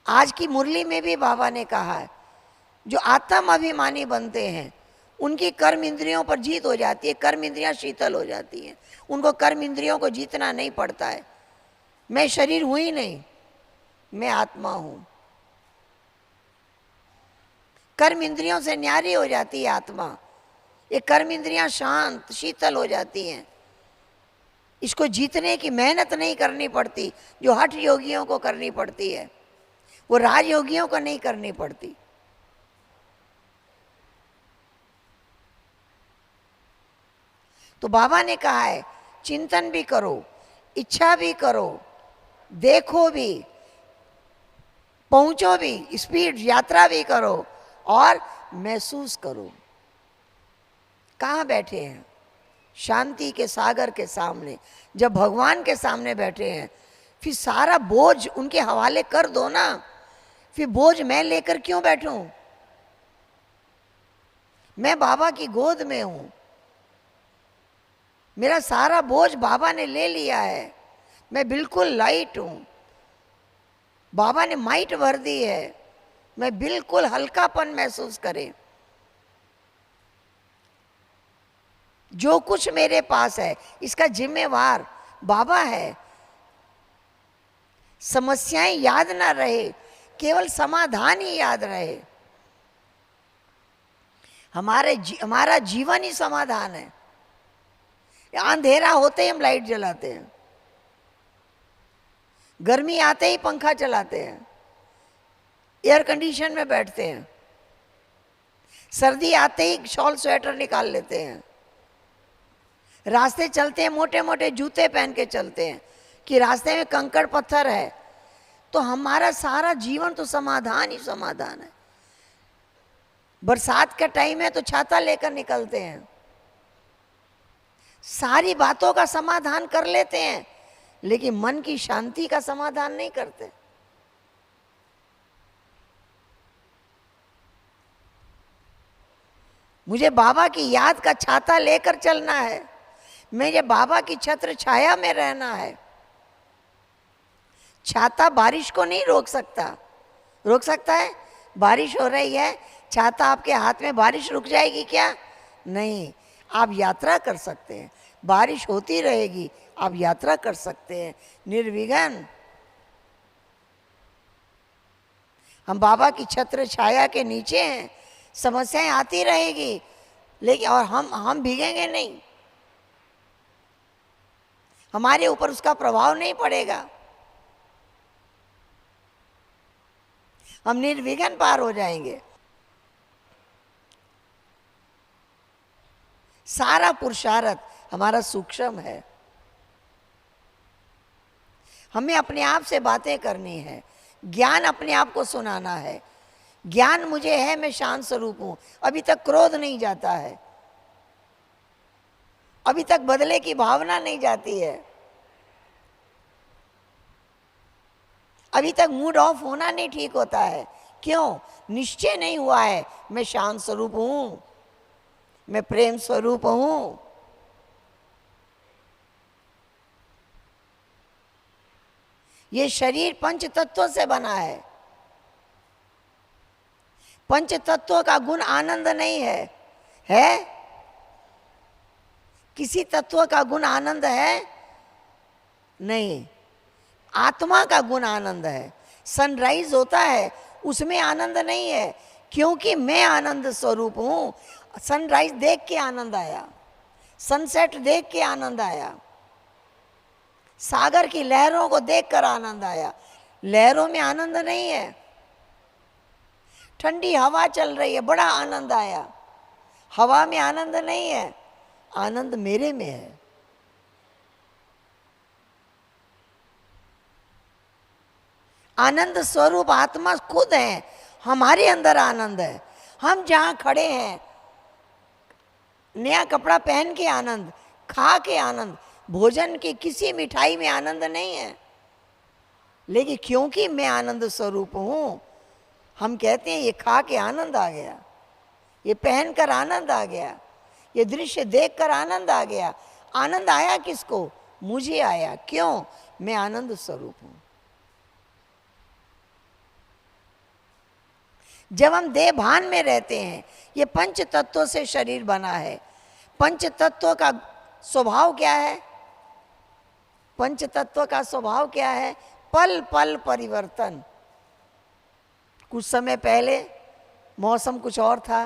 आज की मुरली में भी बाबा ने कहा है, जो आत्म अभिमानी बनते हैं उनकी कर्म इंद्रियों पर जीत हो जाती है, कर्म इंद्रियां शीतल हो जाती हैं, उनको कर्म इंद्रियों को जीतना नहीं पड़ता है। मैं शरीर हूं ही नहीं, मैं आत्मा हूं। कर्म इंद्रियों से न्यारी हो जाती है आत्मा, ये कर्म इंद्रियां शांत शीतल हो जाती हैं। इसको जीतने की मेहनत नहीं करनी पड़ती, जो हठ योगियों को करनी पड़ती है, वो राजयोगियों को नहीं करनी पड़ती। तो बाबा ने कहा है चिंतन भी करो, इच्छा भी करो, देखो भी, पहुंचो भी, स्पीड यात्रा भी करो और महसूस करो। कहाँ बैठे हैं? शांति के सागर के सामने। जब भगवान के सामने बैठे हैं फिर सारा बोझ उनके हवाले कर दो ना। फिर बोझ मैं लेकर क्यों बैठूं? मैं बाबा की गोद में हूं, मेरा सारा बोझ बाबा ने ले लिया है, मैं बिल्कुल लाइट हूं, बाबा ने माइट भर दी है, मैं बिल्कुल हल्कापन महसूस करे। जो कुछ मेरे पास है इसका जिम्मेवार बाबा है। समस्याएं याद ना रहे, केवल समाधान ही याद रहे। हमारा जीवन ही समाधान है। अंधेरा होते ही हम लाइट जलाते हैं, गर्मी आते ही पंखा चलाते हैं, एयर कंडीशन में बैठते हैं, सर्दी आते ही शॉल स्वेटर निकाल लेते हैं, रास्ते चलते हैं मोटे मोटे जूते पहन के चलते हैं कि रास्ते में कंकड़ पत्थर है। तो हमारा सारा जीवन तो समाधान ही समाधान है। बरसात का टाइम है तो छाता लेकर निकलते हैं, सारी बातों का समाधान कर लेते हैं, लेकिन मन की शांति का समाधान नहीं करते। मुझे बाबा की याद का छाता लेकर चलना है, मुझे बाबा की छत्र छाया में रहना है। छाता बारिश को नहीं रोक सकता। रोक सकता है? बारिश हो रही है, छाता आपके हाथ में, बारिश रुक जाएगी क्या? नहीं। आप यात्रा कर सकते हैं, बारिश होती रहेगी, आप यात्रा कर सकते हैं निर्विघ्न। हम बाबा की छत्र छाया के नीचे हैं, समस्याएं आती रहेगी लेकिन और हम भीगेंगे नहीं, हमारे ऊपर उसका प्रभाव नहीं पड़ेगा, हम निर्विघ्न पार हो जाएंगे। सारा पुरुषार्थ हमारा सूक्ष्म है। हमें अपने आप से बातें करनी है, ज्ञान अपने आप को सुनाना है। ज्ञान मुझे है, मैं शांत स्वरूप हूं। अभी तक क्रोध नहीं जाता है, अभी तक बदले की भावना नहीं जाती है, अभी तक मूड ऑफ होना नहीं ठीक होता है। क्यों? निश्चय नहीं हुआ है मैं शांत स्वरूप हूं, मैं प्रेम स्वरूप हूं। ये शरीर पंच तत्वों से बना है। पंच तत्वों का गुण आनंद नहीं है। है? किसी तत्व का गुण आनंद है? नहीं। आत्मा का गुण आनंद है। सनराइज होता है उसमें आनंद नहीं है, क्योंकि मैं आनंद स्वरूप हूं। सनराइज देख के आनंद आया, सनसेट देख के आनंद आया, सागर की लहरों को देखकर आनंद आया। लहरों में आनंद नहीं है। ठंडी हवा चल रही है, बड़ा आनंद आया। हवा में आनंद नहीं है, आनंद मेरे में है। आनंद स्वरूप आत्मा खुद है, हमारे अंदर आनंद है। हम जहां खड़े हैं, नया कपड़ा पहन के आनंद, खा के आनंद, भोजन की किसी मिठाई में आनंद नहीं है, लेकिन क्योंकि मैं आनंद स्वरूप हूं, हम कहते हैं ये खा के आनंद आ गया, ये पहन कर आनंद आ गया, ये दृश्य देख कर आनंद आ गया। आनंद आया किसको? मुझे आया। क्यों? मैं आनंद स्वरूप हूं। जब हम देह भान में रहते हैं, ये पंच तत्वों से शरीर बना है। पंच तत्वों का स्वभाव क्या है? पंच तत्व का स्वभाव क्या है? पल पल परिवर्तन। कुछ समय पहले मौसम कुछ और था,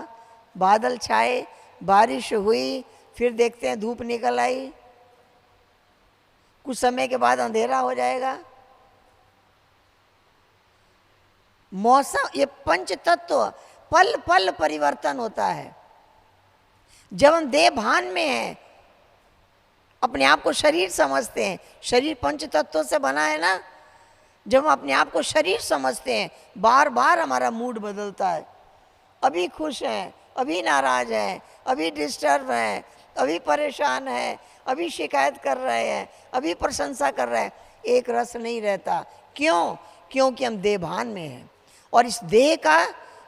बादल छाए, बारिश हुई, फिर देखते हैं धूप निकल आई, कुछ समय के बाद अंधेरा हो जाएगा। मौसम, ये पंच तत्व पल पल परिवर्तन होता है। जब हम देह भान में हैं, अपने आप को शरीर समझते हैं, शरीर पंच तत्वों से बना है ना, जब हम अपने आप को शरीर समझते हैं, बार बार हमारा मूड बदलता है। अभी खुश हैं, अभी नाराज हैं, अभी डिस्टर्ब हैं, अभी परेशान हैं, अभी शिकायत कर रहे हैं, अभी प्रशंसा कर रहे हैं। एक रस नहीं रहता। क्यों? क्योंकि हम देहभान में हैं, और इस देह का,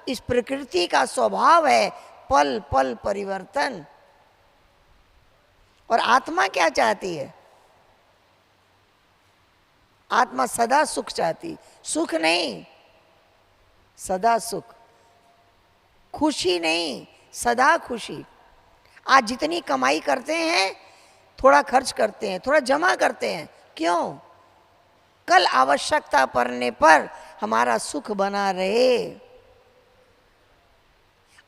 इस प्रकृति का स्वभाव है पल पल परिवर्तन। और आत्मा क्या चाहती है? आत्मा सदा सुख चाहती, सुख नहीं, सदा सुख, खुशी नहीं, सदा खुशी। आज जितनी कमाई करते हैं, थोड़ा खर्च करते हैं, थोड़ा जमा करते हैं, क्यों? कल आवश्यकता पड़ने पर हमारा सुख बना रहे।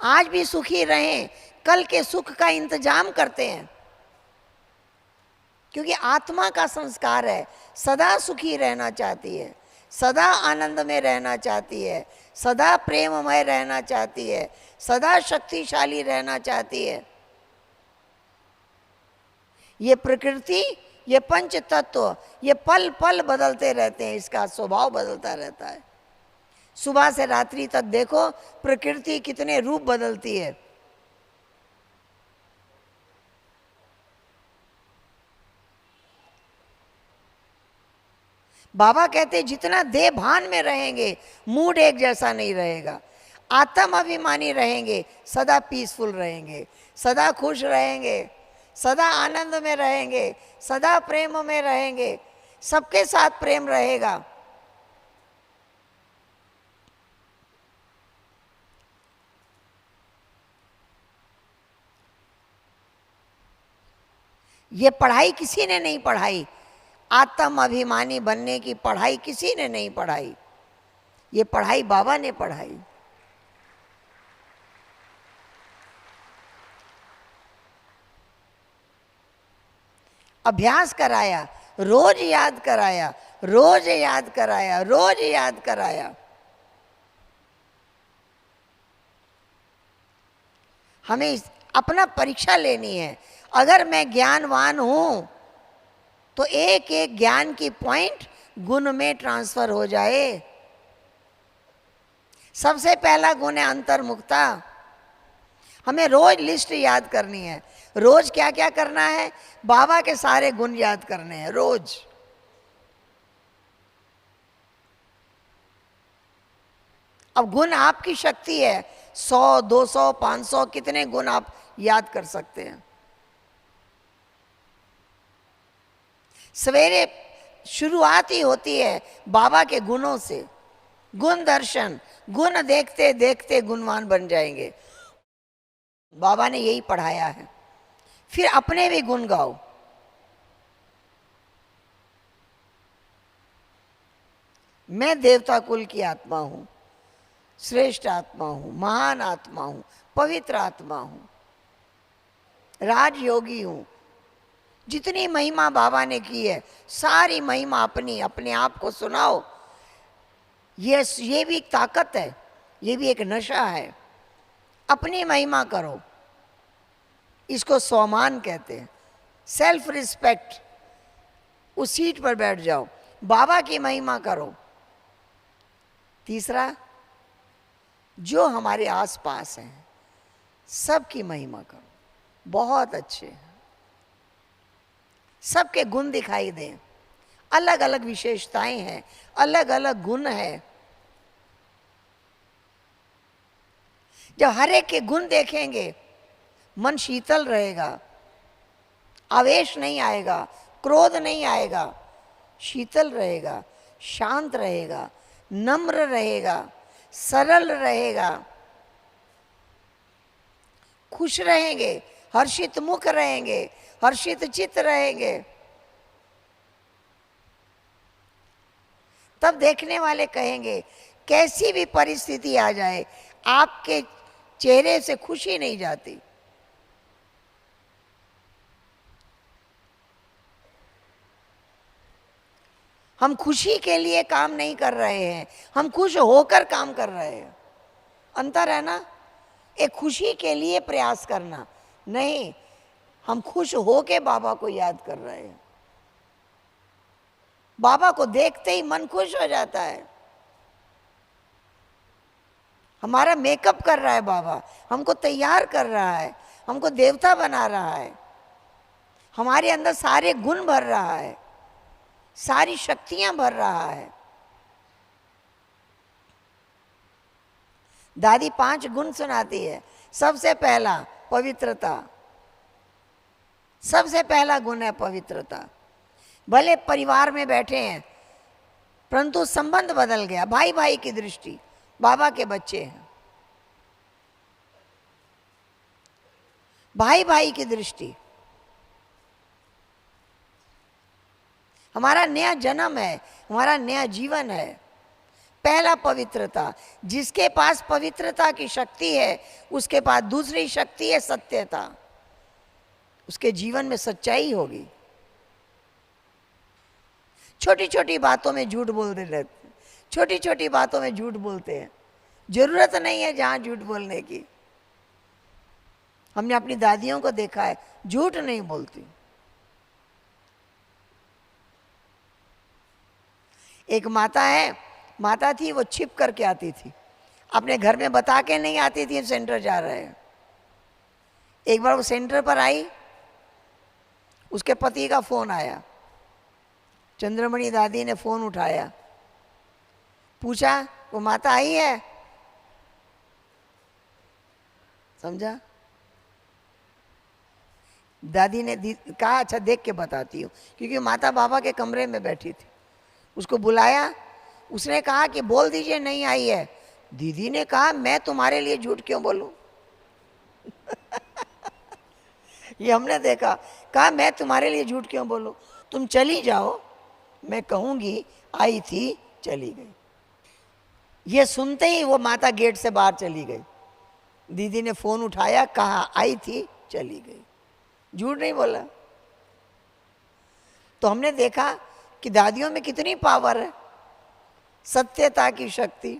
आज भी सुखी रहें, कल के सुख का इंतजाम करते हैं, क्योंकि आत्मा का संस्कार है, सदा सुखी रहना चाहती है, सदा आनंद में रहना चाहती है, सदा प्रेममय रहना चाहती है, सदा शक्तिशाली रहना चाहती है। ये प्रकृति, ये पंच तत्व, ये पल पल बदलते रहते हैं, इसका स्वभाव बदलता रहता है। सुबह से रात्रि तक देखो प्रकृति कितने रूप बदलती है। बाबा कहते जितना देह भान में रहेंगे, मूड एक जैसा नहीं रहेगा। आत्म अभिमानी रहेंगे, सदा पीसफुल रहेंगे, सदा खुश रहेंगे, सदा आनंद में रहेंगे, सदा प्रेम में रहेंगे, सबके साथ प्रेम रहेगा। ये पढ़ाई किसी ने नहीं पढ़ाई, आत्म अभिमानी बनने की पढ़ाई किसी ने नहीं पढ़ाई, ये पढ़ाई बाबा ने पढ़ाई। अभ्यास कराया, रोज याद कराया, रोज याद कराया, रोज याद कराया। हमें अपना परीक्षा लेनी है। अगर मैं ज्ञानवान हूं तो एक एक ज्ञान की पॉइंट गुण में ट्रांसफर हो जाए। सबसे पहला गुण है अंतर्मुखता। हमें रोज लिस्ट याद करनी है। रोज क्या क्या करना है? बाबा के सारे गुण याद करने हैं रोज। अब गुण आपकी शक्ति है, 100, 200, 500 कितने गुण आप याद कर सकते हैं। सवेरे शुरुआत ही होती है बाबा के गुणों से। गुण दर्शन, गुण देखते देखते गुणवान बन जाएंगे। बाबा ने यही पढ़ाया है। फिर अपने भी गुण गाओ। मैं देवता कुल की आत्मा हूं, श्रेष्ठ आत्मा हूं, महान आत्मा हूं, पवित्र आत्मा हूं, राजयोगी हूं। जितनी महिमा बाबा ने की है, सारी महिमा अपनी अपने आप को सुनाओ। ये भी एक ताकत है, ये भी एक नशा है। अपनी महिमा करो, इसको स्वमान कहते हैं, सेल्फ रिस्पेक्ट। उस सीट पर बैठ जाओ, बाबा की महिमा करो। तीसरा, जो हमारे आसपास हैं सबकी महिमा करो, बहुत अच्छे हैं, सबके गुण दिखाई दें। अलग अलग विशेषताएं हैं, अलग अलग गुण हैं। जब हर एक के गुण देखेंगे, मन शीतल रहेगा, आवेश नहीं आएगा, क्रोध नहीं आएगा, शीतल रहेगा, शांत रहेगा, नम्र रहेगा, सरल रहेगा, खुश रहेंगे, हर्षित मुख रहेंगे, हर्षित चित्त रहेंगे। तब देखने वाले कहेंगे, कैसी भी परिस्थिति आ जाए आपके चेहरे से खुशी नहीं जाती। हम खुशी के लिए काम नहीं कर रहे हैं, हम खुश होकर काम कर रहे हैं। अंतर है ना? एक खुशी के लिए प्रयास करना नहीं, हम खुश होके बाबा को याद कर रहे हैं। बाबा को देखते ही मन खुश हो जाता है। हमारा मेकअप कर रहा है बाबा, हमको तैयार कर रहा है, हमको देवता बना रहा है, हमारे अंदर सारे गुण भर रहा है, सारी शक्तियां भर रहा है। दादी 5 गुण सुनाती है। सबसे पहला पवित्रता, सबसे पहला गुण है पवित्रता। भले परिवार में बैठे हैं परंतु संबंध बदल गया, भाई भाई की दृष्टि, बाबा के बच्चे हैं, भाई भाई की दृष्टि। हमारा नया जन्म है, हमारा नया जीवन है। पहला पवित्रता, जिसके पास पवित्रता की शक्ति है उसके पास दूसरी शक्ति है सत्यता, उसके जीवन में सच्चाई होगी। छोटी छोटी बातों में झूठ बोलते रहते, छोटी छोटी बातों में झूठ बोलते हैं, जरूरत नहीं है जहां झूठ बोलने की। हमने अपनी दादियों को देखा है, झूठ नहीं बोलती। एक माता है, माता थी, वो छिप करके आती थी, अपने घर में बता के नहीं आती थी सेंटर जा रहे हैं। एक बार वो सेंटर पर आई, उसके पति का फोन आया, चंद्रमणि दादी ने फोन उठाया, पूछा वो माता आई है, समझा? दादी ने कहा अच्छा देख के बताती हूँ, क्योंकि माता बाबा के कमरे में बैठी थी। उसको बुलाया, उसने कहा कि बोल दीजिए नहीं आई है। दीदी ने कहा मैं तुम्हारे लिए झूठ क्यों बोलूं? ये हमने देखा, कहा मैं तुम्हारे लिए झूठ क्यों बोलूं, तुम चली जाओ, मैं कहूंगी आई थी चली गई। ये सुनते ही वो माता गेट से बाहर चली गई। दीदी ने फोन उठाया, कहा आई थी चली गई, झूठ नहीं बोला। तो हमने देखा कि दादियों में कितनी पावर है, सत्यता की शक्ति।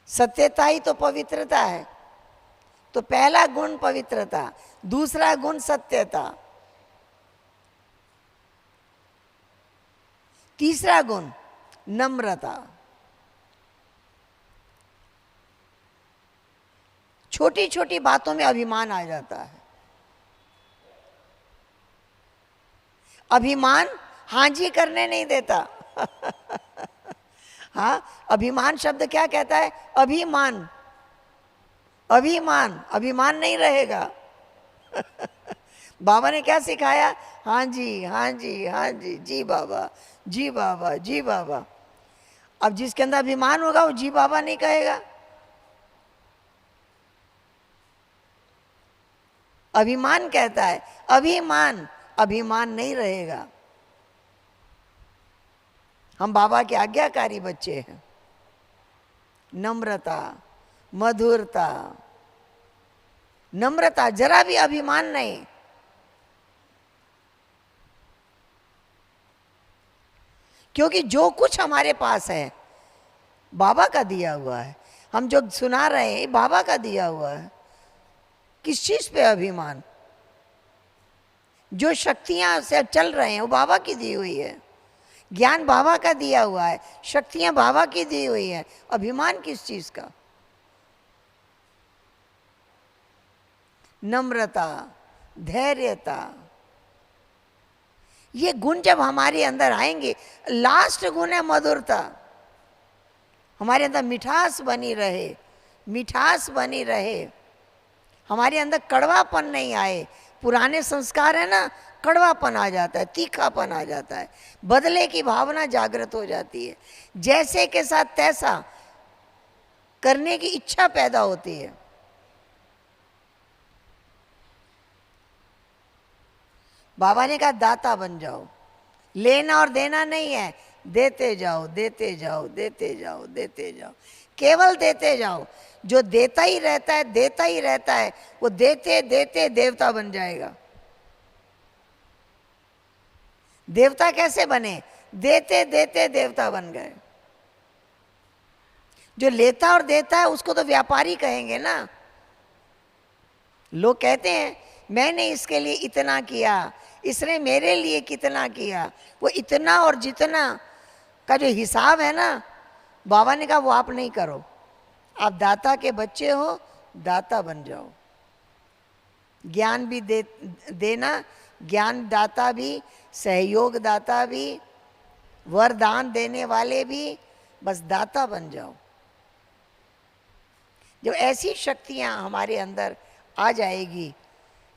सत्यता ही तो पवित्रता है। तो पहला गुण पवित्रता, दूसरा गुण सत्यता, तीसरा गुण नम्रता। छोटी छोटी बातों में अभिमान आ जाता है। अभिमान हाँ जी करने नहीं देता। हाँ, अभिमान शब्द क्या कहता है? अभिमान, अभिमान, अभिमान नहीं रहेगा। बाबा ने क्या सिखाया? हाँ जी, हाँ जी, हाँ जी, जी बाबा, जी बाबा, जी बाबा। अब जिसके अंदर अभिमान होगा वो जी बाबा नहीं कहेगा। अभिमान कहता है, अभिमान, अभिमान नहीं रहेगा। हम बाबा के आज्ञाकारी बच्चे हैं। नम्रता, मधुरता, नम्रता, जरा भी अभिमान नहीं। क्योंकि जो कुछ हमारे पास है बाबा का दिया हुआ है। हम जो सुना रहे हैं बाबा का दिया हुआ है। किस चीज पे अभिमान? जो शक्तियां से चल रहे हैं वो बाबा की दी हुई है, ज्ञान बाबा का दिया हुआ है, शक्तियां बाबा की दी हुई है। अभिमान किस चीज का? नम्रता, धैर्यता, ये गुण जब हमारे अंदर आएंगे। लास्ट गुण है मधुरता। हमारे अंदर मिठास बनी रहे, मिठास बनी रहे, हमारे अंदर कड़वापन नहीं आए। पुराने संस्कार है ना, कड़वापन आ जाता है, तीखापन आ जाता है, बदले की भावना जागृत हो जाती है, जैसे के साथ तैसा करने की इच्छा पैदा होती है। बाबा ने कहा दाता बन जाओ, लेना और देना नहीं है, देते जाओ, देते जाओ, देते जाओ, देते जाओ, केवल देते जाओ। जो देता ही रहता है, देता ही रहता है, वो देते देते देवता बन जाएगा। देवता कैसे बने? देते देते देवता बन गए। जो लेता और देता है उसको तो व्यापारी कहेंगे ना। लोग कहते हैं मैंने इसके लिए इतना किया, इसने मेरे लिए कितना किया, वो इतना और जितना का जो हिसाब है ना, बाबा ने कहा वो आप नहीं करो। आप दाता के बच्चे हो, दाता बन जाओ। ज्ञान भी देना, ज्ञान दाता भी, सहयोग दाता भी, वरदान देने वाले भी, बस दाता बन जाओ। जो ऐसी शक्तियाँ हमारे अंदर आ जाएगी,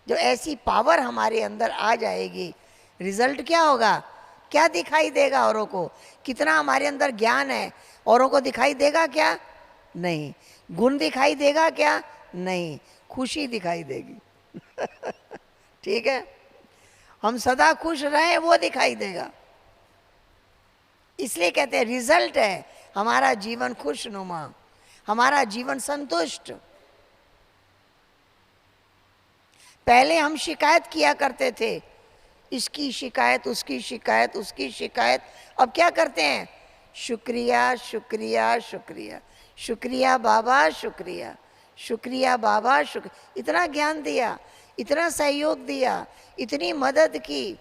जो ऐसी पावर हमारे अंदर आ जाएगी, रिजल्ट क्या होगा? क्या दिखाई देगा औरों को? कितना हमारे अंदर ज्ञान है, औरों को दिखाई देगा क्या? नहीं। गुण दिखाई देगा क्या? नहीं। खुशी दिखाई देगी। ठीक है, हम सदा खुश रहें वो दिखाई देगा। इसलिए कहते हैं रिजल्ट है हमारा जीवन खुशनुमा, हमारा जीवन संतुष्ट। पहले हम शिकायत किया करते थे, इसकी शिकायत, उसकी शिकायत, उसकी शिकायत। अब क्या करते हैं? शुक्रिया शुक्रिया शुक्रिया, शुक्रिया बाबा शुक्रिया, शुक्रिया बाबा शुक्रिया। इतना ज्ञान दिया, इतना सहयोग दिया, इतनी मदद की,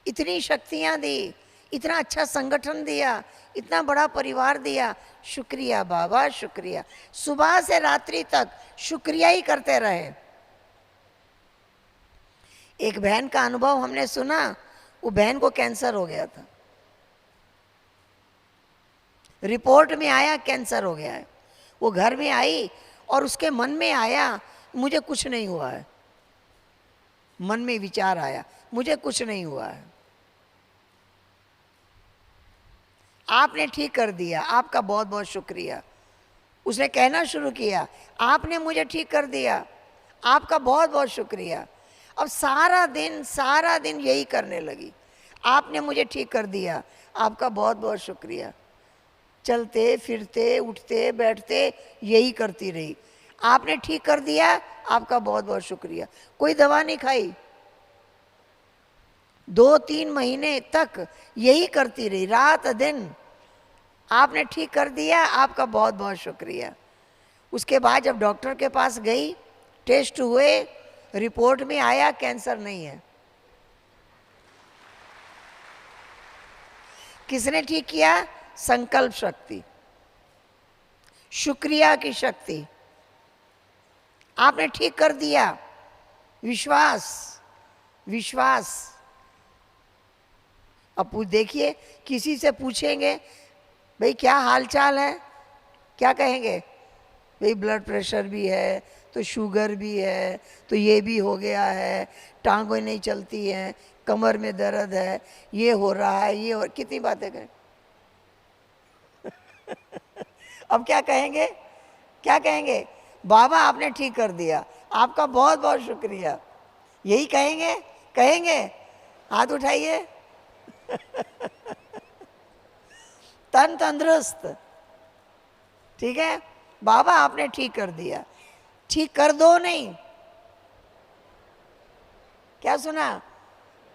इतनी शक्तियां दी, इतना अच्छा संगठन दिया, इतना बड़ा परिवार दिया। शुक्रिया बाबा शुक्रिया। सुबह से रात्रि तक शुक्रिया ही करते रहे। एक बहन का अनुभव हमने सुना, वो बहन को कैंसर हो गया था, रिपोर्ट में आया कैंसर हो गया है। वो घर में आई और उसके मन में आया मुझे कुछ नहीं हुआ है, मन में विचार आया मुझे कुछ नहीं हुआ है। आपने ठीक कर दिया, आपका बहुत बहुत शुक्रिया। उसने कहना शुरू किया, आपने मुझे ठीक कर दिया, आपका बहुत बहुत शुक्रिया। अब सारा दिन यही करने लगी, आपने मुझे ठीक कर दिया, आपका बहुत बहुत शुक्रिया। चलते फिरते उठते बैठते यही करती रही, आपने ठीक कर दिया, आपका बहुत बहुत शुक्रिया। कोई दवा नहीं खाई, 2-3 महीने तक यही करती रही, रात दिन। आपने ठीक कर दिया, आपका बहुत बहुत शुक्रिया। उसके बाद जब डॉक्टर के पास गई, टेस्ट हुए, रिपोर्ट में आया कैंसर नहीं है। किसने ठीक किया? संकल्प शक्ति, शुक्रिया की शक्ति। आपने ठीक कर दिया, विश्वास, विश्वास। अब देखिए, किसी से पूछेंगे भाई क्या हाल चाल है, क्या कहेंगे? भाई ब्लड प्रेशर भी है, तो शुगर भी है, तो ये भी हो गया है, टांगें नहीं चलती हैं, कमर में दर्द है, ये हो रहा है, ये हो, कितनी बातें करें। अब क्या कहेंगे? क्या कहेंगे? बाबा आपने ठीक कर दिया, आपका बहुत बहुत शुक्रिया। यही कहेंगे? कहेंगे? हाथ उठाइए। तन तंदुरुस्त, ठीक है, बाबा आपने ठीक कर दिया। ठीक कर दो नहीं, क्या सुना?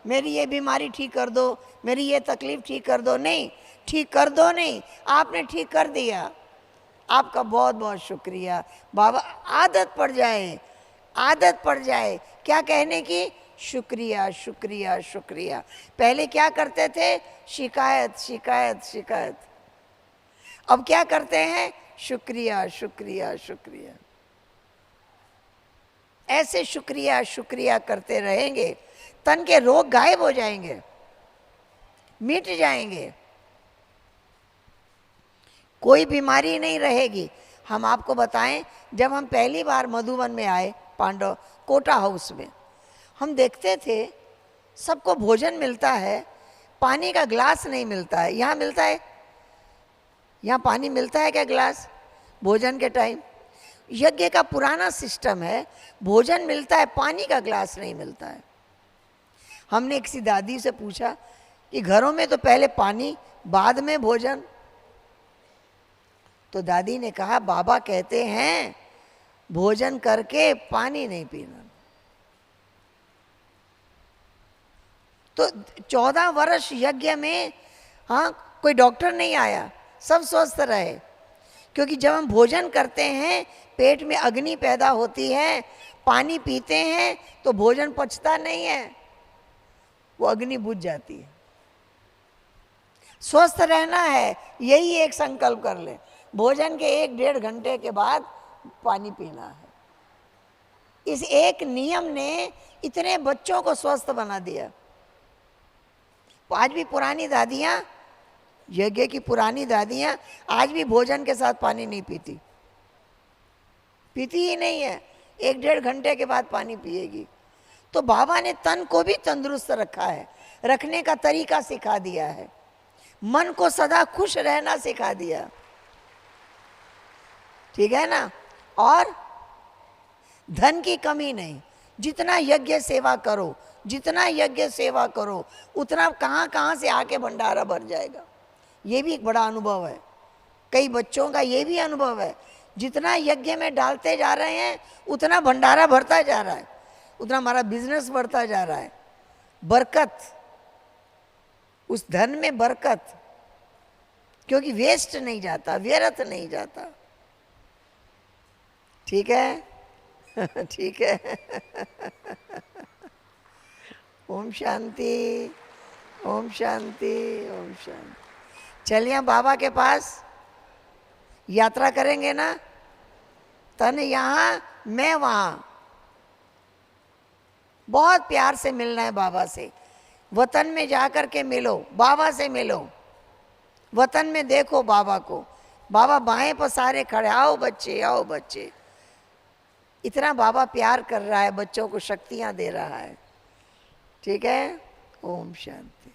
मेरी ये बीमारी ठीक कर दो, मेरी ये तकलीफ ठीक कर दो, नहीं, ठीक कर दो नहीं, आपने ठीक कर दिया, आपका बहुत बहुत शुक्रिया। बाबा आदत पड़ जाए, आदत पड़ जाए क्या कहने की? शुक्रिया शुक्रिया शुक्रिया। पहले क्या करते थे? शिकायत शिकायत शिकायत। अब क्या करते हैं? शुक्रिया शुक्रिया शुक्रिया। ऐसे शुक्रिया शुक्रिया करते रहेंगे, तन के रोग गायब हो जाएंगे, मिट जाएंगे, कोई बीमारी नहीं रहेगी। हम आपको बताएं, जब हम पहली बार मधुबन में आए, पांडव कोटा हाउस में, हम देखते थे सबको भोजन मिलता है, पानी का ग्लास नहीं मिलता है। यहाँ मिलता है? यहाँ पानी मिलता है क्या ग्लास भोजन के टाइम? यज्ञ का पुराना सिस्टम है, भोजन मिलता है, पानी का ग्लास नहीं मिलता है। हमने किसी दादी से पूछा कि घरों में तो पहले पानी बाद में भोजन, तो दादी ने कहा बाबा कहते हैं भोजन करके पानी नहीं पीना। तो 14 वर्ष यज्ञ में हाँ कोई डॉक्टर नहीं आया, सब स्वस्थ रहे, क्योंकि जब हम भोजन करते हैं पेट में अग्नि पैदा होती है, पानी पीते हैं तो भोजन पचता नहीं है, वो अग्नि बुझ जाती है। स्वस्थ रहना है, यही एक संकल्प कर ले, भोजन के 1-1.5 घंटे के बाद पानी पीना है। इस एक नियम ने इतने बच्चों को स्वस्थ बना दिया। आज भी पुरानी दादियाँ, यज्ञ की पुरानी दादियाँ आज भी भोजन के साथ पानी नहीं पीती, पीती ही नहीं है, 1-1.5 घंटे के बाद पानी पिएगी। तो बाबा ने तन को भी तंदुरुस्त रखा है, रखने का तरीका सिखा दिया है, मन को सदा खुश रहना सिखा दिया, ठीक है ना। और धन की कमी नहीं, जितना यज्ञ सेवा करो, जितना यज्ञ सेवा करो उतना कहाँ कहाँ से आके भंडारा भर जाएगा। ये भी एक बड़ा अनुभव है, कई बच्चों का ये भी अनुभव है, जितना यज्ञ में डालते जा रहे हैं उतना भंडारा भरता जा रहा है, उतना हमारा बिजनेस बढ़ता जा रहा है। बरकत, उस धन में बरकत, क्योंकि वेस्ट नहीं जाता, व्यर्थ नहीं जाता, ठीक है। ठीक है। ओम शांति, ओम शांति, ओम शांति। चलिए बाबा के पास यात्रा करेंगे ना, तन यहाँ मैं वहाँ, बहुत प्यार से मिलना है बाबा से। वतन में जाकर के मिलो, बाबा से मिलो, वतन में देखो बाबा को, बाबा बाएं पसारे खड़े, आओ बच्चे, आओ बच्चे। इतना बाबा प्यार कर रहा है, बच्चों को शक्तियाँ दे रहा है, ठीक है। ओम शांति।